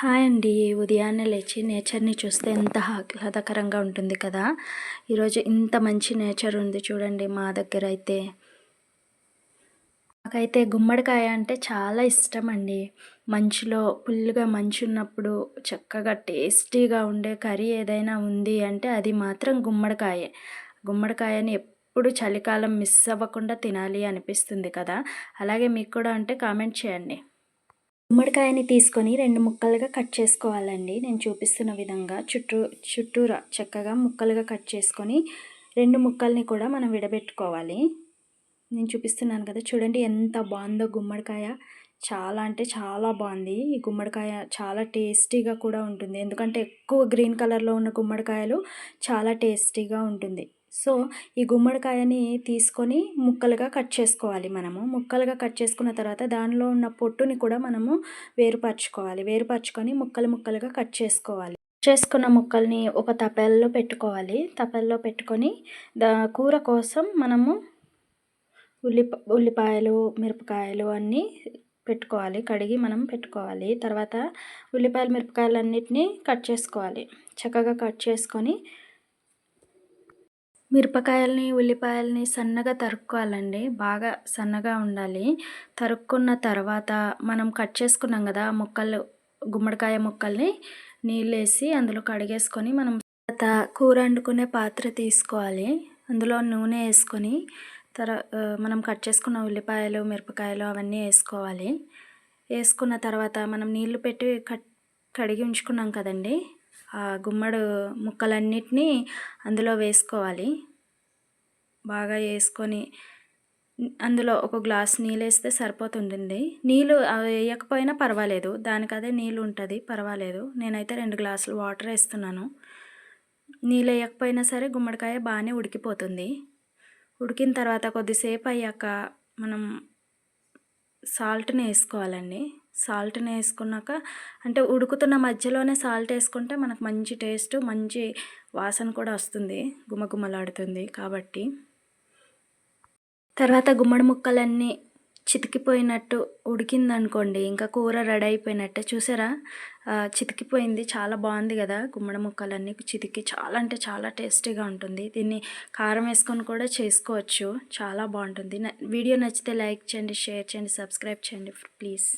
Hi అండి. ఉదయాన్నే లేచి నేచర్‌ని చూస్తే ఎంత ఆహ్లాదకరంగా ఉంటుంది కదా! ఈరోజు ఇంత మంచి నేచర్ ఉంది చూడండి మా దగ్గరైతే. నాకైతే గుమ్మడికాయ అంటే చాలా ఇష్టమండి. మంచులో ఫుల్‌గా మంచున్నప్పుడు చక్కగా టేస్టీగా ఉండే కర్రీ ఏదైనా ఉంది అంటే అది మాత్రం గుమ్మడికాయే. గుమ్మడికాయని ఎప్పుడు చలికాలం మిస్ అవ్వకుండా తినాలి అనిపిస్తుంది కదా! అలాగే మీకు కూడా ఉంటే కామెంట్ చేయండి. గుమ్మడికాయని తీసుకొని 2 ముక్కలుగా కట్ చేసుకోవాలండి. నేను చూపిస్తున్న విధంగా చుట్టూరా చక్కగా ముక్కలుగా కట్ చేసుకొని 2 ముక్కల్ని కూడా మనం విడబెట్టుకోవాలి. నేను చూపిస్తున్నాను కదా! చూడండి ఎంత బావుందో గుమ్మడికాయ. చాలా అంటే చాలా బావుంది. ఈ గుమ్మడికాయ చాలా టేస్టీగా కూడా ఉంటుంది. ఎందుకంటే ఎక్కువ గ్రీన్ కలర్‌లో ఉన్న గుమ్మడికాయలు చాలా టేస్టీగా ఉంటుంది. సో, ఈ గుమ్మడికాయని తీసుకొని ముక్కలుగా కట్ చేసుకోవాలి మనము. ముక్కలుగా కట్ చేసుకున్న తర్వాత దానిలో ఉన్న పొట్టుని కూడా మనము వేరుపరచుకోవాలి. వేరుపరచుకొని ముక్కలు ముక్కలుగా కట్ చేసుకోవాలి. చేసుకున్న ముక్కల్ని ఒక తపెల్లో పెట్టుకోవాలి. తపెల్లో పెట్టుకొని కూర కోసం మనము ఉల్లిపాయలు, మిరపకాయలు అన్నీ పెట్టుకోవాలి. కడిగి మనం పెట్టుకోవాలి. తర్వాత ఉల్లిపాయలు, మిరపకాయలన్నిటిని కట్ చేసుకోవాలి. చక్కగా కట్ చేసుకొని మిరపకాయలని, ఉల్లిపాయలని సన్నగా తరుక్కోవాలండి. బాగా సన్నగా ఉండాలి. తరుక్కున్న తర్వాత మనం కట్ చేసుకున్నాం కదా! గుమ్మడికాయ ముక్కల్ని నీళ్ళేసి అందులో కడిగేసుకొని మనం తర్వాత కూర వండుకునే పాత్ర తీసుకోవాలి. అందులో నూనె ఏసుకొని మనం కట్ చేసుకున్న ఉల్లిపాయలు, మిరపకాయలు అవన్నీ ఏసుకోవాలి. ఏసుకున్న తర్వాత మనం నీళ్లు పెట్టి కడిగి ఉంచుకున్నాం కదండీ! ఆ గుమ్మడి ముక్కలన్నిటినీ అందులో వేసుకోవాలి. బాగా వేసుకొని అందులో ఒక గ్లాస్ నీళ్ళేస్తే సరిపోతుంటుంది. నీళ్ళు వేయకపోయినా పర్వాలేదు. దానికదే నీళ్ళు ఉంటుంది పర్వాలేదు. నేనైతే 2 గ్లాసులు వాటర్ ఏస్తున్నాను. నీళ్ళు వేయకపోయినా సరే గుమ్మడికాయ బాగానే ఉడికిపోతుంది. ఉడికిన తర్వాత కొద్దిసేపు అయ్యాక మనం సాల్ట్‌ని వేసుకోవాలండి. సాల్ట్‌ని వేసుకున్నాక అంటే ఉడుకుతున్న మధ్యలోనే సాల్ట్ వేసుకుంటే మనకు మంచి టేస్ట్, మంచి వాసన కూడా వస్తుంది. గుమగుమలాడుతుంది కాబట్టి. తర్వాత గుమ్మడి ముక్కలన్నీ చితికిపోయినట్టు ఉడికిందనుకోండి ఇంకా కూర రెడీ అయిపోయినట్టే. చూసారా? చితికిపోయింది. చాలా బాగుంది కదా! గుమ్మడి ముక్కలన్నీ చితికి చాలా అంటే చాలా టేస్టీగా ఉంటుంది. దీన్ని కారం వేసుకొని కూడా చేసుకోవచ్చు. చాలా బాగుంటుంది. వీడియో నచ్చితే లైక్ చేయండి, షేర్ చేయండి, సబ్స్క్రైబ్ చేయండి ప్లీజ్.